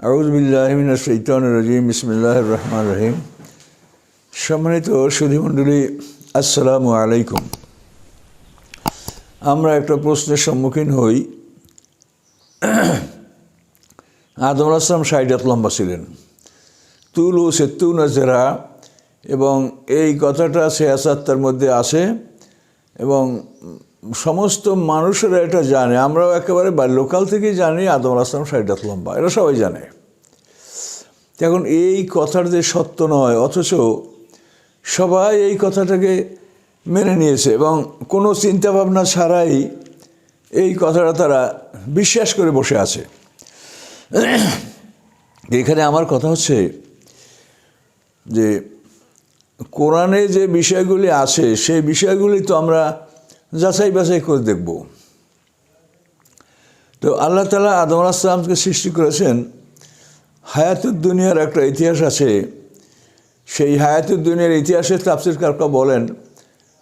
আউযু বিল্লাহি মিনাশ শাইতানির রাজিম বিসমিল্লাহির রহমানির রহিম। সম্মানিত সুধীমণ্ডলী, আসসালামু আলাইকুম। আমরা একটা প্রশ্নের সম্মুখীন হই। আদম আলাইহিস সালাম ৬০ হাত লম্বা ছিলেন, তুলু সিত্তুনা যিরা, এবং এই কথাটা সিয়াসাতের মধ্যে আসে এবং সমস্ত মানুষেরা এটা জানে। আমরাও একেবারে বাল্যকাল থেকেই জানি আদম আলাইহিস সালাম ৬০ হাত লম্বা, এটা সবাই জানে। এখন এই কথার যে সত্য নয়, অথচ সবাই এই কথাটাকে মেনে নিয়েছে এবং কোনো চিন্তাভাবনা ছাড়াই এই কথাটা তারা বিশ্বাস করে বসে আছে। এখানে আমার কথা হচ্ছে যে কোরআনে যে বিষয়গুলি আছে সেই বিষয়গুলি তো আমরা যাচাই বাছাই করে দেখব। তো আল্লাহ তাআলা আদম আলাইহিস সালামকে সৃষ্টি করেছেন। হায়াতুদ দুনিয়ার একটা ইতিহাস আছে। সেই হায়াতুদ দুনিয়ার ইতিহাসে তাফসীরকাররা বলেন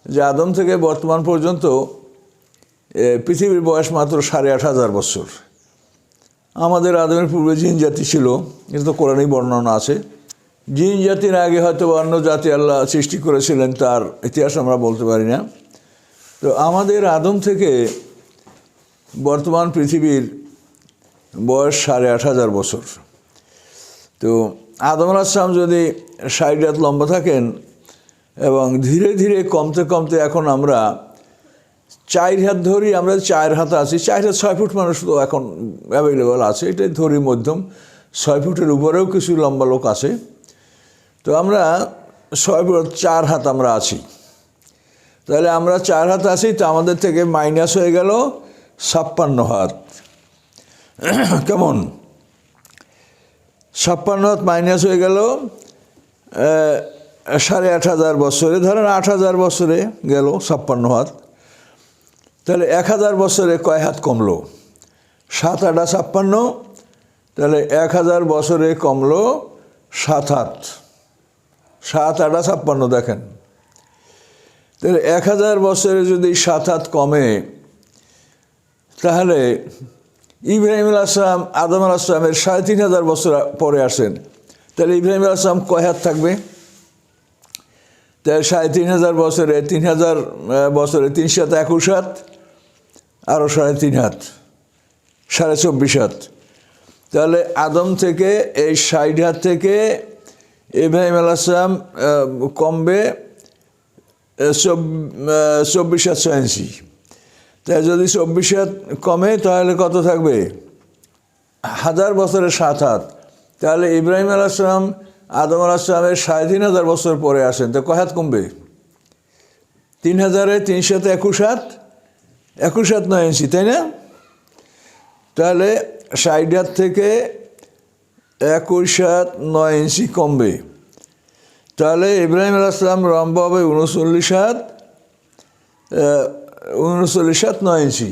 যে আদম থেকে বর্তমান পর্যন্ত পৃথিবীর বয়স মাত্র ৮,৫০০ বছর। আমাদের আদমের পূর্বে জিন জাতি ছিল, কিন্তু কোরআনেই বর্ণনা আছে। জিন জাতির আগে হয়তো অন্য জাতি আল্লাহ সৃষ্টি করেছিলেন, তার ইতিহাস আমরা বলতে পারি না। তো আমাদের আদম থেকে বর্তমান পৃথিবীর বয়স ৮,৫০০ বছর। তো আদম আলাইহিস সালাম যদি ৬০ হাত লম্বা থাকেন এবং ধীরে ধীরে কমতে কমতে এখন আমরা ৪ হাত ধরি, আমরা ৪ হাত আছি, ৪ হাত ৬ ফুট মানুষ তো এখন অ্যাভেলেবল আছে, এটাই ধরি মধ্যম। ৬ ফুটের উপরেও কিছু লম্বা লোক আছে। তো আমরা ৪ হাত আমরা আছি। তাহলে আমরা ৪ হাত আছি, তো আমাদের থেকে মাইনাস হয়ে গেল ৫৬ হাত। কেমন? ৫৬ হাত মাইনাস হয়ে গেল ৮,৫০০ বছরে, ধরেন ৮,০০০ বছরে গেল ৫৬ হাত। তাহলে ১,০০০ বছরে কয় হাত কমলো? ৭ ৮ ৫৬, তাহলে ১,০০০ বছরে কমলো ৭ হাত। ৭ ৮ ৫৬ দেখেন। তাহলে ১,০০০ বছরে যদি ৭ হাত কমে, তাহলে ইব্রাহিম আলাইহিস সালাম আদম আলাইহিস সালামের ৩৫০০ বছর পরে আসেন। তাহলে ইব্রাহিম আলাইহিস সালাম কয় হাত থাকবে? তাহলে ৩৫০০ বছরে ৩,০০০ বছরে ৩ × ২১ হাত, আরও ৩.৫ হাত, ২৪.৫ হাত। তাহলে আদম থেকে এই ৬০ হাত থেকে ইব্রাহিম আলাইহিস সালাম কমবে ২৪ হাত ৬ ইঞ্চি। তাই যদি ২৪ হাত কমে তাহলে কত থাকবে? ১,০০০ বছরে ৭ হাত। তাহলে ইব্রাহিম আলাইহিস সালাম আদম আলাইহিস সালামের ৩৫০০ বছর পরে আসেন, তো কয় হাত কমবে? ৩,০০০-এ ৩ × ২১ হাত, ২১ হাত ৯ ইঞ্চি, তাই না? তাহলে ৬০ হাত থেকে ২১ হাত ৯ ইঞ্চি কমবে। তাহলে ইব্রাহিম আলাইহিস সালাম লম্বা হবে ৩৯ হাত, ৩৯ হাত ৯ ইঞ্চি।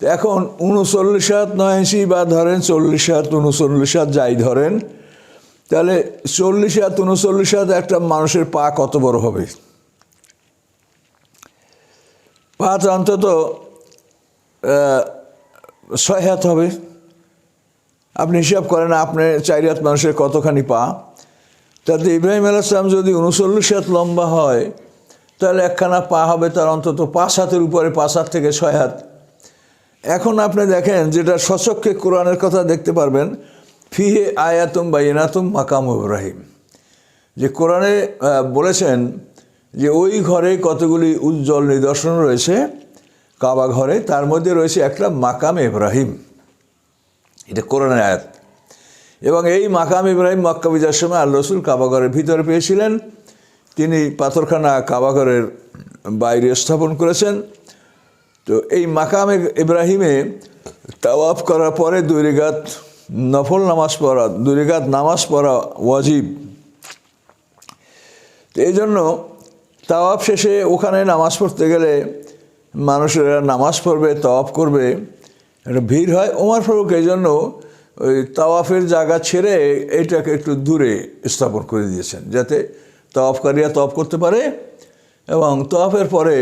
তো এখন ৩৯ হাত ৯ ইঞ্চি বা ধরেন ৪০ হাত ৩৯ হাত যাই ধরেন, তাহলে ৪০ হাত ৩৯ হাত একটা মানুষের পা কত বড় হবে? পা তো অন্তত ৬ হাত হবে। আপনি হিসাব করেন আপনার ৪ হাত মানুষের কতখানি পা। তাতে ইব্রাহিম আলাইহিস সালাম যদি ৩৯ হাত লম্বা হয়, তাহলে একখানা পা হবে তার অন্তত ৫ হাতের উপরে, ৫ হাত থেকে ৬ হাত। এখন আপনি দেখেন, যেটা সচক্ষে কোরআনের কথা দেখতে পারবেন, ফিহে আয়াতুম বাইয়িনাতুম মাকাম ইব্রাহিম, যে কোরআনে বলেছেন যে ওই ঘরে কতগুলি উজ্জ্বল নিদর্শন রয়েছে কাবা ঘরে, তার মধ্যে রয়েছে একটা মাকাম ইব্রাহিম। এটা কোরআনের আয়াত। এবং এই মাকাম ইব্রাহিম মক্কা বিজয়ের সময় আল্লাহ রাসূল কাবা ঘরের ভিতরে পেয়েছিলেন। তিনি পাথরখানা কাবা ঘরের বাইরে স্থাপন করেছেন। তো এই মাকাম ইব্রাহিমে তাওয়াফ করার পরে 2 রাকাত নফল নামাজ পড়া, 2 রাকাত নামাজ পড়া ওয়াজিব। তো এই জন্য তাওয়াফ শেষে ওখানে নামাজ পড়তে গেলে মানুষেরা নামাজ পড়বে, তাওয়াফ করবে, একটা ভিড় হয়। ওমর ফারুক এই জন্য ওই তাওয়াফের জায়গা ছেড়ে এইটাকে একটু দূরে স্থাপন করে দিয়েছেন, যাতে তাওয়াফকারীরা তাওয়াফ করতে পারে এবং তাওয়াফের পরে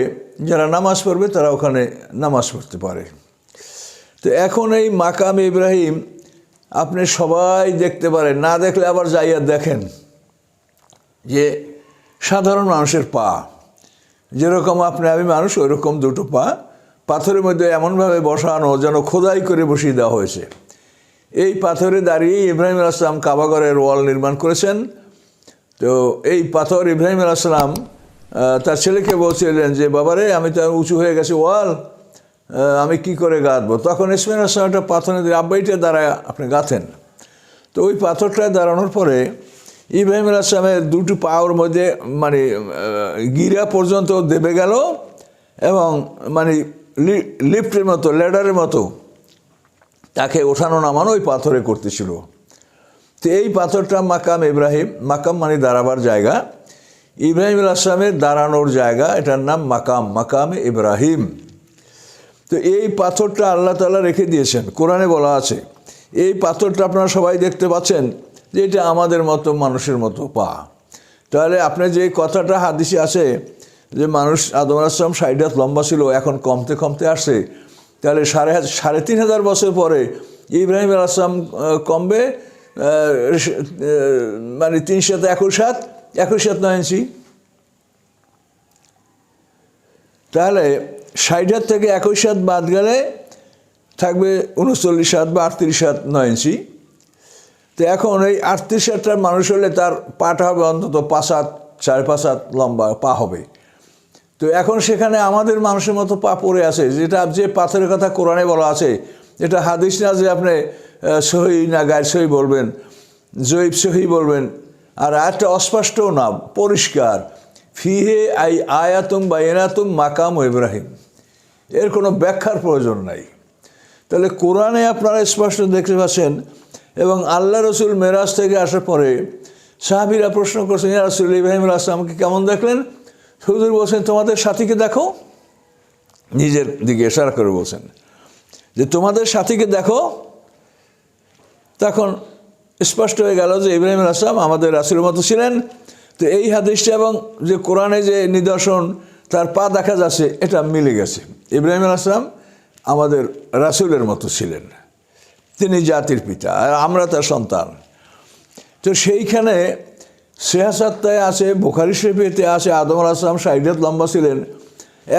যারা নামাজ পড়বে তারা ওখানে নামাজ পড়তে পারে। তো এখন এই মাকাম ইব্রাহিম আপনি সবাই দেখতে পারেন, না দেখলে আবার যাইয়া দেখেন যে সাধারণ মানুষের পা, যেরকম আপনি আমি মানুষ ওইরকম দুটো পা পাথরের মধ্যে এমনভাবে বসানো যেন খোদাই করে বসিয়ে দেওয়া হয়েছে। এই পাথরে দাঁড়িয়ে ইব্রাহিম আলাইহিস সালাম কাবাঘরের ওয়াল নির্মাণ করেছেন। তো এই পাথর ইব্রাহিম আলাইহিস সালাম তার ছেলেকে বলছিলেন যে বাবারে, আমি তো উঁচু হয়ে গেছে ওয়াল, আমি কি করে গাঁথবো? তখন ইসমাইল আলাইহিস সালাম একটা পাথর দিয়ে আব্বাইটা দাঁড়ায় আপনি গাঁথেন। তো ওই পাথরটায় দাঁড়ানোর পরে ইব্রাহিম আলাইহিস সালামের দুটো পাওয়ার মধ্যে মানে গিরা পর্যন্ত দেবে গেল এবং মানে লিফটের মতো, ল্যাডারের মতো তাকে ওঠানো নামানো ওই পাথরে করতেছিল। তো এই পাথরটা মাকাম ইব্রাহিম, মাকাম মানে দাঁড়াবার জায়গা, ইব্রাহিম আলাইহিস সালামের দাঁড়ানোর জায়গা, এটার নাম মাকাম, মাকামে ইব্রাহিম। তো এই পাথরটা আল্লাহ তাআলা রেখে দিয়েছেন, কোরআনে বলা আছে। এই পাথরটা আপনারা সবাই দেখতে পাচ্ছেন যে এটা আমাদের মতো মানুষের মতো পা। তাহলে আপনি যে কথাটা হাদিসে আছে যে মানুষ আদম আলাইহিস সালাম ৬০ হাত লম্বা ছিল, এখন কমতে কমতে আসছে, তাহলে ৩,৫০০ বছর পরে ইব্রাহিম আলাইহিস সালাম কমবে মানে ৩২১ হাত, ২১ হাত ৯ ইঞ্চি। তাহলে ৬০ হাত থেকে ২১ হাত বাদ গেলে থাকবে ৩৯ হাত বা ৩৮ হাত ৯ ইঞ্চি। তো এখন এই ৩৮ হাতটার মানুষ হলে তার পাটা হবে অন্তত ৫ হাত, ৫.৫ হাত লম্বা পা হবে। তো এখন সেখানে আমাদের মানুষের মতো পা পড়ে আছে, যেটা যে পাথরের কথা কোরআনে বলা আছে, এটা হাদিস না যে আপনি সহি না গায়ের সহি বলবেন, জয়ীব সহি বলবেন। আর একটা অস্পষ্টও না, পরিষ্কার, ফিহে আয়াতুম বাইনাতুম মাকাম ইব্রাহিম, এর কোনো ব্যাখ্যার প্রয়োজন নাই। তাহলে কোরআনে আপনারা স্পষ্ট দেখতে পাচ্ছেন। এবং আল্লাহ রসুল মেরাজ থেকে আসার পরে সাহাবীরা প্রশ্ন করছেন, ইয়া রাসূল, ইব্রাহিম আলাইহিস সালামকে কেমন দেখলেন? হুজুর বলছেন, তোমাদের সাথীকে দেখো, নিজের দিকে ইশারা করে বলছেন যে তোমাদের সাথীকে দেখো। তখন স্পষ্ট হয়ে গেল যে ইব্রাহিম আলাইহিস সালাম আমাদের রাসূলের মতো ছিলেন। তো এই হাদিসটা এবং যে কোরআনে যে নিদর্শন তার পা দেখা যাচ্ছে, এটা মিলে গেছে। ইব্রাহিম আলাইহিস সালাম আমাদের রাসূলের মতো ছিলেন, তিনি জাতির পিতা আর আমরা তার সন্তান। তো সেইখানে সিয়াসাত্তায় আছে, বুখারী শরীফেতে আছে আদম আলাইহিস সালাম ৬০ হাত লম্বা ছিলেন।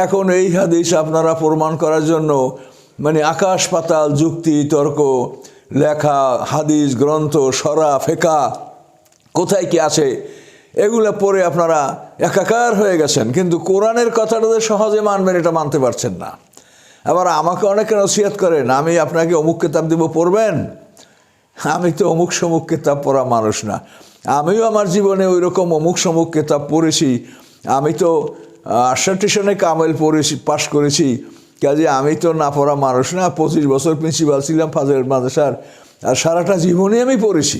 এখন এই হাদিস আপনারা প্রমাণ করার জন্য মানে আকাশ পাতাল যুক্তি তর্ক লেখা, হাদিস গ্রন্থ, সরা ফেকা কোথায় কি আছে এগুলো পড়ে আপনারা একাকার হয়ে গেছেন, কিন্তু কোরআনের কথাটা সহজে মানবেন এটা মানতে পারছেন না। আবার আমাকে অনেকে নসিহত করেন, আমি আপনাকে অমুক কিতাব দেব পড়বেন। আমি তো অমুক সমুক কিতাব পড়া মানুষ না, আমিও আমার জীবনে ওই রকম অমুক সমুক কিতাব পড়েছি। আমি তো ৬৮ সনে কামেল পড়েছি, পাশ করেছি, কাজে আমি তো না পড়া মানুষ না। ২৫ বছর প্রিন্সিপাল ছিলাম ফাজিল মাদ্রাসার, আর সারাটা জীবনই আমি পড়েছি।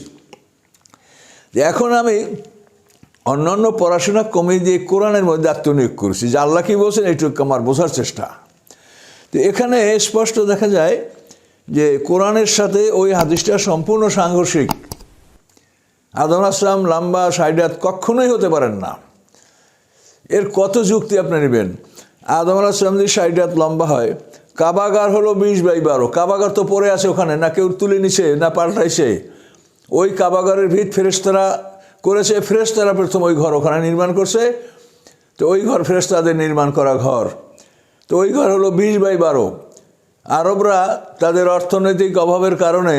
এখন আমি অন্যান্য পড়াশোনা কমিয়ে দিয়ে কোরআনের মধ্যে আত্মনিয়োগ করেছি, যে আল্লাহ কী বলছেন এইটুকু আমার বোঝার চেষ্টা। তো এখানে স্পষ্ট দেখা যায় যে কোরআনের সাথে ওই হাদিসটা সম্পূর্ণ সাংঘর্ষিক। আদম আলাইহিস সালাম লম্বা ৬০ হাত কখনোই হতে পারেন না। এর কত যুক্তি আপনি নেবেন? আদম আলাইহিস সালাম যদি ৬০ হাত লম্বা হয়, কাবাগার হলো ২০/১২। কাবাগার তো পড়ে আছে ওখানে, না কেউ তুলে নিছে না পাল্টাইছে। ওই কাবাগারের ভিত ফেরেশতারা করেছে, ফেরেশতারা প্রথম ওই ঘর ওখানে নির্মাণ করছে। তো ওই ঘর ফেরেশতাদের নির্মাণ করা ঘর, তো ওই ঘর হলো ২০/১২। আরবরা তাদের অর্থনৈতিক অভাবের কারণে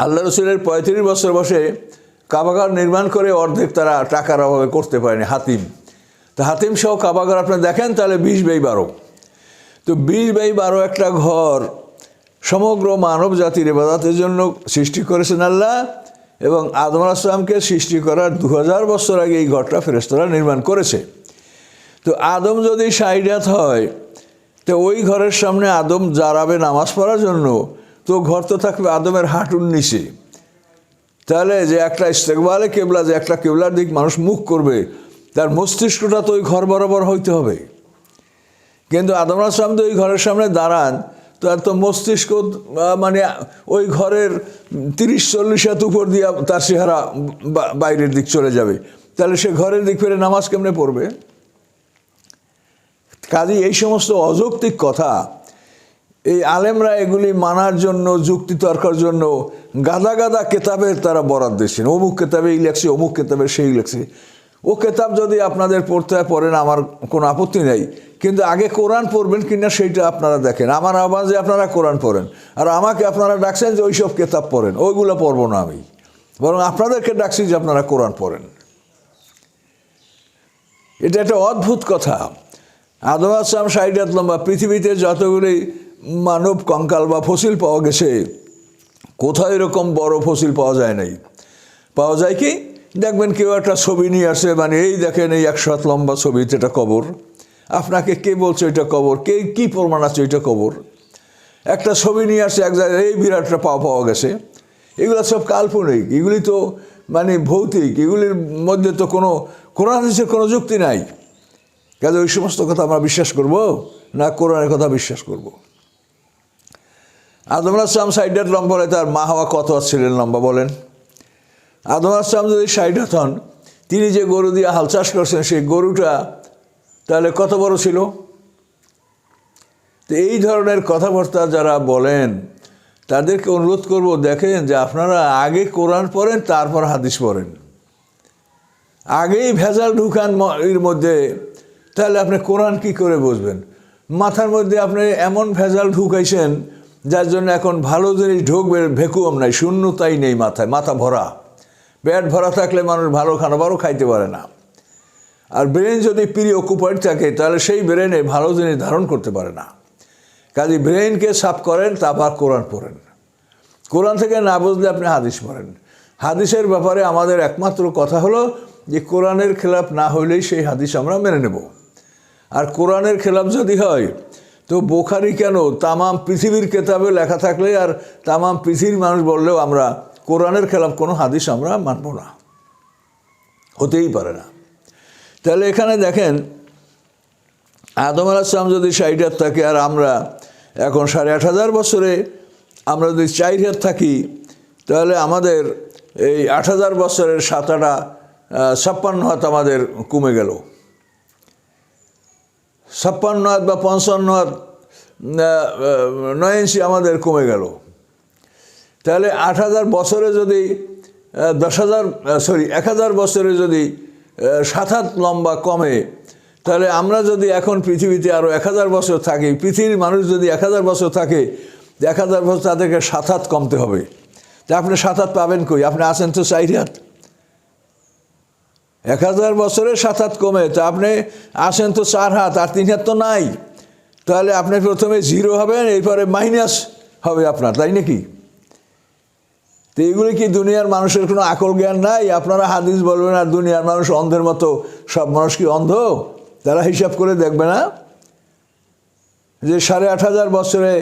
আল্লাহ রসুলের ৩৫ বছর বসে কাবাগার নির্মাণ করে অর্ধেক তারা টাকার অভাবে করতে পারেনি। হাতিম, তো হাতিম সহ কাবাগার আপনি দেখেন তাহলে ২০/১২। তো ২০/১২ একটা ঘর সমগ্র মানব জাতির ইবাদতের জন্য সৃষ্টি করেছেন আল্লাহ, এবং আদম আলাইহিস সালামকে সৃষ্টি করার ২০০০ বছর আগে এই ঘরটা ফেরেশতারা নির্মাণ করেছে। তো আদম যদি ৬০ হাত হয়, তো ওই ঘরের সামনে আদম দাঁড়াবে নামাজ পড়ার জন্য, তো ঘর তো থাকবে আদমের হাঁটুর নিচে। তাহলে যে একটা ইস্তেকবালে কেবলা, যে একটা কেবলার দিক মানুষ মুখ করবে, তার মস্তিষ্কটা তো ওই ঘর বরাবর হইতে হবে। কিন্তু আদম আলাইহিস সালাম তো ওই ঘরের সামনে দাঁড়ান, তার তো মস্তিষ্ক মানে ওই ঘরের ৩০-৪০ হাত উপর দিয়ে তার চেহারা বাইরের দিক চলে যাবে। তাহলে সে ঘরের দিক ফিরে নামাজ কেমনে পড়বে? কাজেই এই সমস্ত অযৌক্তিক কথা এই আলেমরা এগুলি মানার জন্য, যুক্তি তর্কের জন্য গাদা গাদা কেতাবের তারা বরাদ দিয়েছেন। অমুক কেতাবে এই লেখছে, অমুক কেতাবে সেই লেখছে। ও কেতাব যদি আপনাদের পড়তে হয় পড়েন, আমার কোনো আপত্তি নেই, কিন্তু আগে কোরআন পড়বেন কিনা সেইটা আপনারা দেখেন। আমার আওয়াজে আপনারা কোরআন পড়েন, আর আমাকে আপনারা ডাকছেন যে ওইসব কেতাব পড়েন, ওইগুলো পড়বো না আমি, বরং আপনাদেরকে ডাকছি যে আপনারা কোরআন পড়েন। এটা একটা অদ্ভুত কথা। আদম আলাইহিস সালাম ৬০ হাত লম্বা। পৃথিবীতে যতগুলি মানব কঙ্কাল বা ফসিল পাওয়া গেছে, কোথাও এরকম বড় ফসিল পাওয়া যায় নাই। পাওয়া যায় কি, দেখবেন কেউ একটা ছবি নিয়ে আসে, মানে এই দেখেন এই ১০০ হাত লম্বা ছবিতে এটা কবর। আপনাকে কে বলছে এটা কবর? কে কী প্রমাণ আছে এটা কবর? একটা ছবি নিয়ে আসে এক জায়গায়, এই বিরাটটা পাওয়া গেছে। এগুলো সব কাল্পনিক, এগুলি তো মানে ভৌতিক, এগুলির মধ্যে তো কোনো কোরআন হাদিসের কোনো যুক্তি নাই। কাজে ওই সমস্ত কথা আমরা বিশ্বাস করব না কোরআনের কথা বিশ্বাস করব? আদম আলাইহিস সালাম ৬০ হাত লম্বা হলে তার মা হাওয়া কত হাত ছিলেন লম্বা বলেন? আদম আলাইহিস সালাম যদি ৬০ হাত হন, তিনি যে গরু দিয়ে হাল চাষ করছেন সেই গরুটা তাহলে কত বড় ছিল? তো এই ধরনের কথাবার্তা যারা বলেন তাদেরকে অনুরোধ করব, দেখেন যে আপনারা আগে কোরআন পড়েন, তারপর হাদিস পড়েন। আগেই ভেজাল ঢুকান এর মধ্যে, তাহলে আপনি কোরআন কি করে বুঝবেন? মাথার মধ্যে আপনি এমন ভেজাল ঢুকাইছেন যার জন্য এখন ভালো জিনিস ঢুকবে ভ্যাকুয়াম নাই, শূন্যতাই নেই মাথায়, মাথা ভরা। পেট ভরা থাকলে মানুষ ভালো খাবারও খাইতে পারে না। আর ব্রেন যদি প্রিঅকুপাইড থাকে তাহলে সেই ব্রেনে ভালো জিনিস ধারণ করতে পারে না। কাজে ব্রেনকে সাফ করেন, তারপর কোরআন পড়েন। কোরআন থেকে না বুঝলে আপনি হাদিস পড়েন। হাদিসের ব্যাপারে আমাদের একমাত্র কথা হলো যে কোরআনের খেলাফ না হইলেই সেই হাদিস আমরা মেনে নেব। আর কোরআনের খেলাফ যদি হয় তো বুখারী কেন, তামাম পৃথিবীর কেতাবে লেখা থাকলে আর তামাম পৃথিবীর মানুষ বললেও আমরা কোরআনের খেলাফ কোনো হাদিস আমরা মানব না, হতেই পারে না। তাহলে এখানে দেখেন, আদম আলাইহিস সালাম যদি ৬০ হাত থাকে আর আমরা এখন ৮,৫০০ বছরে আমরা যদি ৪ হাত থাকি, তাহলে আমাদের এই ৮,০০০ বছরের ৫৬ হাত আমাদের কমে গেল। ৫৬ হাত বা ৫৫ হাত ৯ ইঞ্চি আমাদের কমে গেল। তাহলে ৮,০০০ বছরে যদি ১,০০০ বছরে যদি ৭ হাত লম্বা কমে, তাহলে আমরা যদি এখন পৃথিবীতে আরও ১,০০০ বছর থাকি, পৃথিবীর মানুষ যদি ১,০০০ বছর থাকে, ১,০০০ বছর তাদেরকে ৭ হাত কমতে হবে। তা আপনি ৭ হাত পাবেন কই? আপনি আছেন তো ৪ হাত। ১,০০০ বছরে ৭ হাত কমে, তা আপনি আসেন তো ৪ হাত, আর ৩ হাত তো নাই। তাহলে আপনি প্রথমে 0 হবেন, এরপরে মাইনাস হবে আপনার, তাই নাকি? তো এগুলি কি দুনিয়ার মানুষের কোনো আকল জ্ঞান নাই? আপনারা হাদিস বলবেন আর দুনিয়ার মানুষ অন্ধের মতো, সব মানুষ কি অন্ধ? তারা হিসাব করে দেখবে না যে ৮,৫০০ বছরে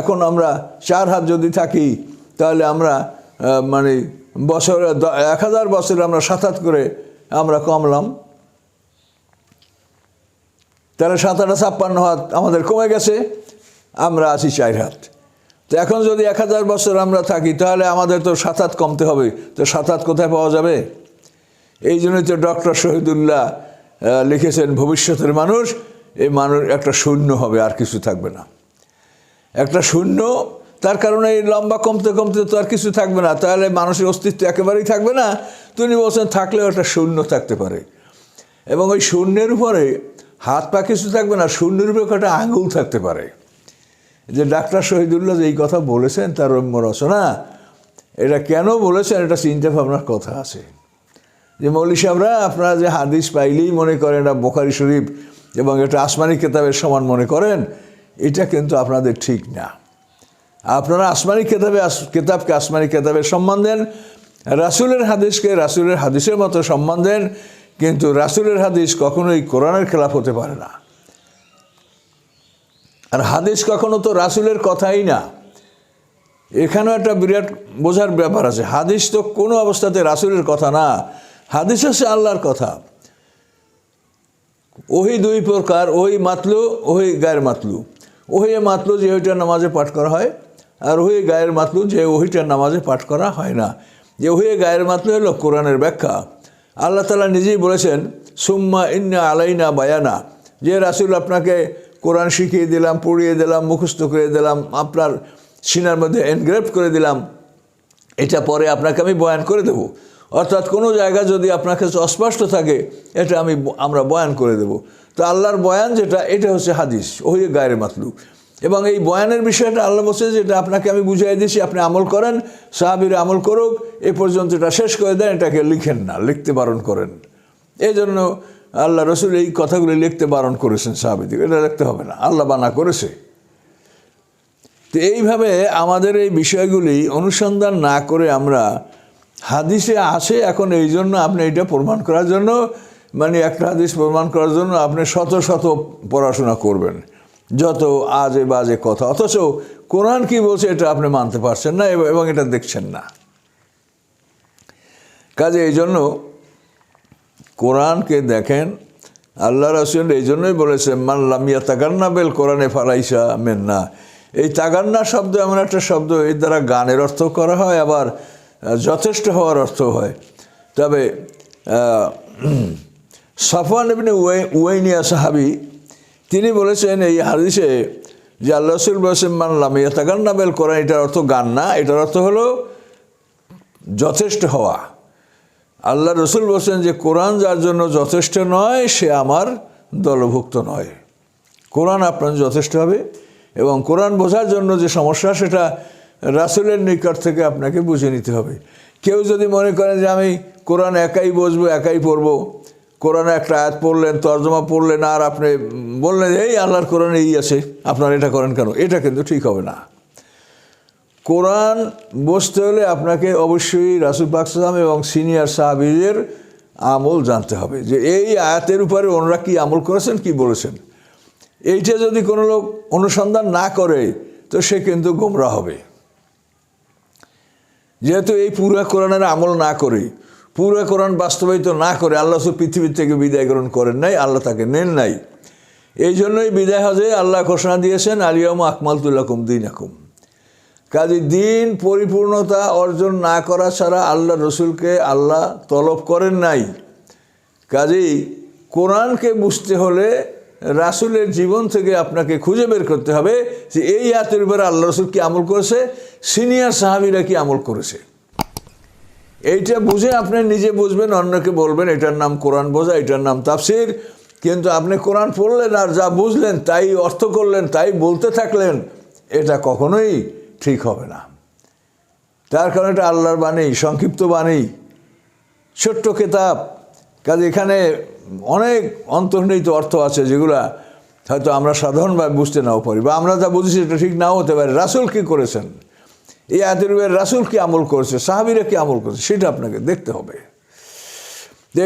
এখন আমরা ৪ হাত যদি থাকি, তাহলে আমরা মানে বছরে ১,০০০ বছরে আমরা ৭ হাত করে আমরা কমলাম। তাহলে ৭ হাতে ৫৬ হাত আমাদের কমে গেছে, আমরা আছি ৪ হাত। তো এখন যদি ১,০০০ বছর আমরা থাকি, তাহলে আমাদের তো ৭ হাত কমতে হবে। তো ৭ হাত কোথায় পাওয়া যাবে? এই জন্যই তো ডক্টর শহীদুল্লাহ লিখেছেন, ভবিষ্যতের মানুষ, এই মানুষ একটা শূন্য হবে, আর কিছু থাকবে না। একটা শূন্য, তার কারণে এই লম্বা কমতে কমতে তো আর কিছু থাকবে না, তাহলে মানুষের অস্তিত্ব একেবারেই থাকবে না। তিনি বলছেন থাকলেও একটা শূন্য থাকতে পারে, এবং ওই শূন্যের উপরে হাত পা কিছু থাকবে না, শূন্যের উপরে একটা আঙুল থাকতে পারে। যে ডাক্তার শহীদুল্লাহ যে এই কথা বলেছেন তার রম্য রচনা, এটা কেন বলেছেন এটা চিন্তা ভাবনার কথা আছে। যে মৌলী সাহেবরা আপনারা যে হাদিস পাইলেই মনে করেন এটা বুখারী শরীফ এবং এটা আসমানি কেতাবের সমান মনে করেন, এটা কিন্তু আপনাদের ঠিক না। আপনারা আসমানি কেতাবকে আসমানি কেতাবের সম্মান দেন, রাসূলের হাদিসকে রাসূলের হাদিসের মতো সম্মান দেন, কিন্তু রাসূলের হাদিস কখনোই কোরআনের খেলাফ হতে পারে না। আর হাদিস কখনো তো রাসূলের কথাই না। এখানেও একটা বিরাট বোঝার ব্যাপার আছে। হাদিস তো কোনো অবস্থাতে রাসূলের কথা না, হাদিস হচ্ছে আল্লাহর কথা। ওহি 2 প্রকার, ওহি মাতলু, ওহি গায়ের মাতলু। ওহি মাতলু যে ওইটা নামাজে পাঠ করা হয়, আর ওহি গায়ের মাতলু যে ওহিটা নামাজে পাঠ করা হয় না। যে ওহি গায়ের মাতলু হলো কোরআনের ব্যাখ্যা। আল্লাহ তাআলা নিজেই বলেছেন, সুম্মা ইন্না আলাইনা বায়ানা, যে রাসূল আপনাকে কোরআন শিখিয়ে দিলাম, পড়িয়ে দিলাম, মুখস্থ করে দিলাম, আপনার সিনার মধ্যে এনগ্রেভ করে দিলাম, এটা পরে আপনাকে আমি বয়ান করে দেব। অর্থাৎ কোনো জায়গা যদি আপনার কাছে অস্পষ্ট থাকে, এটা আমরা বয়ান করে দেব। তো আল্লাহর বয়ান যেটা, এটা হচ্ছে হাদিস, ওহি গায়রে মাতলুব। এবং এই বয়ানের বিষয়টা আল্লাহ বলছে যে এটা আপনাকে আমি বুঝিয়ে দিয়েছি, আপনি আমল করেন, সাহাবীরা আমল করুক, এ পর্যন্ত এটা শেষ করে দেন, এটাকে লিখেন না, লিখতে বারণ করেন। এই জন্য আল্লাহ রসুল এই কথাগুলি লিখতে বারণ করেছেন সাহাবীদের, এটা লিখতে হবে না, আল্লাহ বানা করেছে। তো এইভাবে আমাদের এই বিষয়গুলি অনুসন্ধান না করে আমরা হাদিসে আসে, এখন এই জন্য আপনি এটা প্রমাণ করার জন্য, মানে একটা হাদিস প্রমাণ করার জন্য আপনি শত শত পড়াশোনা করবেন, যত আজে বাজে কথা, অথচ কোরআন কি বলছে এটা আপনি মানতে পারছেন না এবং এটা দেখছেন না। কাজে এই জন্য কোরআনকে দেখেন, আল্লাহ রাসূল এই জন্যই বলেছেন মান লাম ইয়াতাগান্না বিল কোরআনে ফালাইসা মিন্না। এই তাগান্না শব্দ এমন একটা শব্দ, এর দ্বারা গানের অর্থ করা হয়, আবার যথেষ্ট হওয়ার অর্থ হয়। তবে সাফওয়ান ইবনে উয়াইনিয়া সাহাবী তিনি বলেছেন এই হাদিসে যে আল্লাহ রাসূল বলেছেন মান লাম ইয়াতাগান্না বিল কোরআন, এটার অর্থ গান না, এটার অর্থ হলো যথেষ্ট হওয়া। আল্লাহ রসুল বলছেন যে কোরআন যার জন্য যথেষ্ট নয় সে আমার দলভুক্ত নয়। কোরআন আপনার যথেষ্ট হবে, এবং কোরআন বোঝার জন্য যে সমস্যা সেটা রাসূলের নিকট থেকে আপনাকে বুঝে নিতে হবে। কেউ যদি মনে করেন যে আমি কোরআন একাই বসবো, একাই পড়বো, কোরআনে একটা আয়াত পড়লেন, তর্জমা পড়লেন, আর আপনি বললেন এই আল্লাহর কোরআনে এই আছে, আপনার এটা করেন কেন, এটা কিন্তু ঠিক হবে না। কোরআন বুঝতে হলে আপনাকে অবশ্যই রাসূল পাক সাল্লাল্লাহু আলাইহি ওয়াসাল্লাম এবং সিনিয়র সাহাবীদের আমল জানতে হবে, যে এই আয়াতের উপরে ওনারা কি আমল করেছেন, কি বলেছেন। এইটা যদি কোনো লোক অনুসন্ধান না করে তো সে কিন্তু গোমরাহ হবে। যেহেতু এই পুরো কোরআনের আমল না করে, পুরো কোরআন বাস্তবায়িত না করে আল্লাহ পৃথিবীর থেকে বিদায় গ্রহণ করেন নাই, আল্লাহ তাকে নেন নাই। এই জন্যই বিদায় হজে আল্লাহ ঘোষণা দিয়েছেন আল-ইয়াওমা আকমালতু লাকুম দীনাকুম। কাজে দিন পরিপূর্ণতা অর্জন না করা ছাড়া আল্লাহ রসুলকে আল্লাহ তলব করেন নাই। কাজেই কোরআনকে বুঝতে হলে রাসূলের জীবন থেকে আপনাকে খুঁজে বের করতে হবে যে এই আয়াতের উপরে আল্লাহ রসুল কি আমল করেছে, সিনিয়র সাহাবীরা কি আমল করেছে। এইটা বুঝে আপনি নিজে বুঝবেন, অন্যকে বলবেন, এটার নাম কোরআন বোঝা, এটার নাম তাফসীর। কিন্তু আপনি কোরআন পড়লেন আর যা বুঝলেন তাই অর্থ করলেন, তাই বলতে থাকলেন, এটা কখনোই ঠিক হবে না। তার কারণ এটা আল্লাহর বাণী, সংক্ষিপ্ত বাণী, ছোট্ট কিতাব। কাজে এখানে অনেক অন্তর্নিহিত অর্থ আছে যেগুলা হয়তো আমরা সাধারণভাবে বুঝতে নাও পারি, বা আমরা যা বুঝি সেটা ঠিক নাও হতে পারে। রাসূল কী করেছেন, এই আয়াতের উপরে রাসূল কি আমল করেছে, সাহাবীরা কি আমল করেছে, সেটা আপনাকে দেখতে হবে।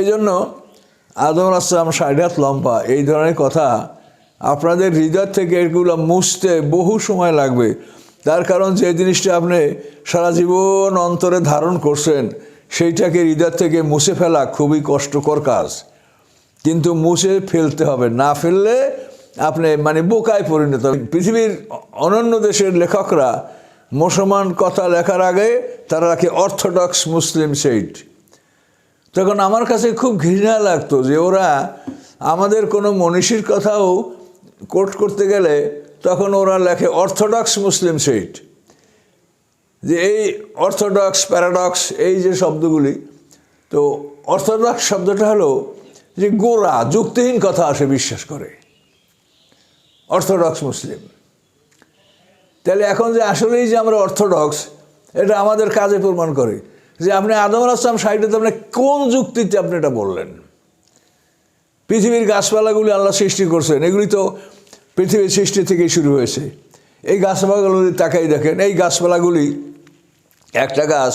এই জন্য আদম আলাইহিস সালাম 60 হাত লম্বা, এই ধরনের কথা আপনাদের হৃদয় থেকে এগুলো মুছতে বহু সময় লাগবে। তার কারণ যে জিনিসটা আপনি সারা জীবন অন্তরে ধারণ করছেন সেইটাকে হৃদয় থেকে মুছে ফেলা খুবই কষ্টকর কাজ, কিন্তু মুছে ফেলতে হবে, না ফেললে আপনি মানে বোকায় পরিণত হবে। পৃথিবীর অন্যান্য দেশের লেখকরা মুসলমান কথা লেখার আগে তারা রাখে অর্থোডক্স মুসলিম সেইট। তখন আমার কাছে খুব ঘৃণা লাগতো যে ওরা আমাদের কোনো মনীষীর কথাও কোট করতে গেলে তখন ওরা লেখে অর্থোডক্স মুসলিম সেইট। যে এই অর্থোডক্স, প্যারাডক্স, এই যে শব্দগুলি, তো অর্থোডক্স শব্দটা হলো যে গোঁড়া, যুক্তিহীন কথা আসে বিশ্বাস করে, অর্থোডক্স মুসলিম। তাহলে এখন যে আসলেই যে আমরা অর্থোডক্স, এটা আমাদের কাজে প্রমাণ করে যে আপনি আদম আলাইহিস সালাম 60 আপনি কোন যুক্তিতে আপনি এটা বললেন। পৃথিবীর গাছপালাগুলি আল্লাহ সৃষ্টি করছেন, এগুলি তো পৃথিবীর সৃষ্টি থেকেই শুরু হয়েছে। এই গাছপালাগুলি তাকাই দেখেন, এই গাছপালাগুলি একটা গাছ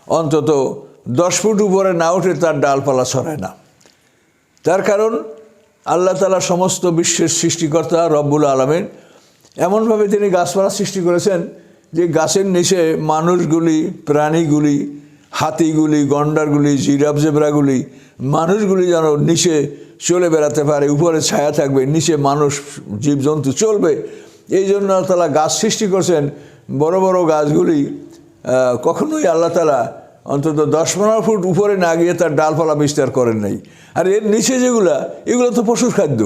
অন্তত 10 ফুট উপরে না উঠে তার ডালপালা ছড়ায় না। তার কারণ আল্লাহ তাআলা সমস্ত বিশ্বের সৃষ্টিকর্তা রব্বুল আলামিন এমনভাবে তিনি গাছপালা সৃষ্টি করেছেন যে গাছের নিচে মানুষগুলি, প্রাণীগুলি, হাতিগুলি, গন্ডারগুলি, জিরাফ জেব্রাগুলি, মানুষগুলি যেন নিচে চলে বেড়াতে পারে, উপরে ছায়া থাকবে, নিচে মানুষ জীবজন্তু চলবে। এই জন্য আল্লাহ তাআলা গাছ সৃষ্টি করছেন। বড় বড় গাছগুলি কখনোই আল্লাহ তাআলা অন্তত 10-15 ফুট উপরে না গিয়ে তার ডালপালা বিস্তার করেন নাই। আর এর নিচে যেগুলো, এগুলো তো পশুর খাদ্য,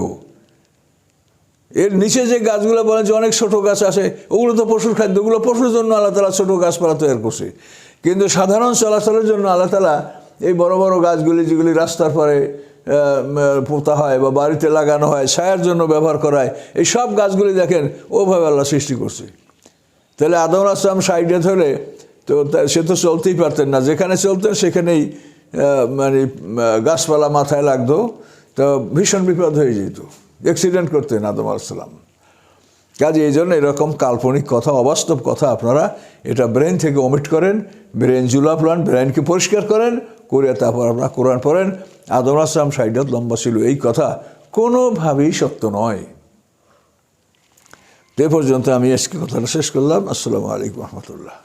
এর নিচে যে গাছগুলো বলেন যে অনেক ছোটো গাছ আসে, ওগুলো তো পশুর খাদ্য, ওগুলো পশুর জন্য আল্লাহ তাআলা ছোটো গাছপালা তৈরি করছে। কিন্তু সাধারণ চলাচলের জন্য আল্লাহ তাআলা এই বড় বড় গাছগুলি, যেগুলি রাস্তার পরে পোতা হয় বা বাড়িতে লাগানো হয়, ছায়ার জন্য ব্যবহার করা হয়, এই সব গাছগুলি দেখেন ওভাবে আল্লাহ সৃষ্টি করছে। তাহলে আদম আলাইহিস সালাম সাইডে ধরে তো সে তো চলতেই পারতেন না, যেখানে চলতেন সেখানেই মানে গাছপালা মাথায় লাগতো, তো ভীষণ বিপদ হয়ে যেত, অ্যাক্সিডেন্ট করতেন আদম আলাইহিস সালাম। কাজে এই জন্য এরকম কাল্পনিক কথা, অবাস্তব কথা আপনারা এটা ব্রেন থেকে ওমিট করেন, ব্রেন জুলাপ লান, ব্রেনকে পরিষ্কার করেন, করে তারপর আপনারা কোরআন পড়েন। আদম আলাইহিস সালাম 60 হাত লম্বা ছিল, এই কথা কোনোভাবেই সত্য নয়। এ পর্যন্ত আমি আজকে কথাটা শেষ করলাম। আসসালামু আলাইকুম রহমতুল্লাহ।